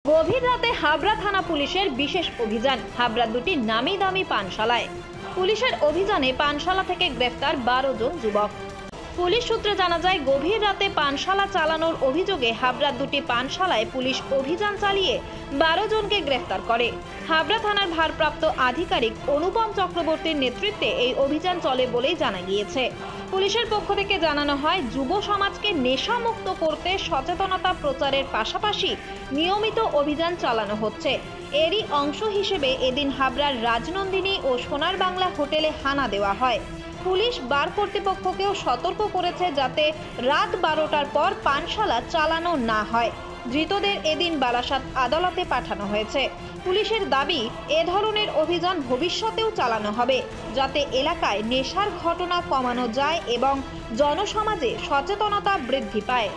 গভীর রাতে হাবড়া থানা পুলিশের বিশেষ অভিযান। হাবড়া দুটি নামি দামি পানশালায় পুলিশের অভিযানে পানশালা থেকে গ্রেফতার 12 জন যুবক। পুলিশ সূত্রে জানা যায়, গভীর রাতে পানশালা চালানোর অভিযোগে হাবড়ার দুটি পানশালায় পুলিশ অভিযান চালিয়ে 12 জনকে গ্রেফতার করে। হাবড়া থানার ভারপ্রাপ্ত আধিকারিক অনুপম চক্রবর্তীর নেতৃত্বে এই অভিযান চলে বলেই জানা গিয়েছে। পুলিশের পক্ষ থেকে জানানো হয়, যুব সমাজকে নেশামুক্ত করতে সচেতনতা প্রচারের পাশাপাশি নিয়মিত অভিযান চালানো হচ্ছে। এরই অংশ হিসেবে এদিন হাবড়ার রাজনন্দিনী ও সোনার বাংলা হোটেলে হানা দেওয়া হয়। পুলিশ বার কর্তৃপক্ষকেও সতর্ক করেছে যাতে রাত 12টার পর পানশালা চালানো না হয়। ধৃতদের এদিন বারাসাত আদালতে পাঠানো হয়েছে। পুলিশের দাবি, এ ধরনের অভিযান ভবিষ্যতেও চালানো হবে যাতে এলাকায় নেশার ঘটনা কমানো যায় এবং জনসমাজে সচেতনতা বৃদ্ধি পায়।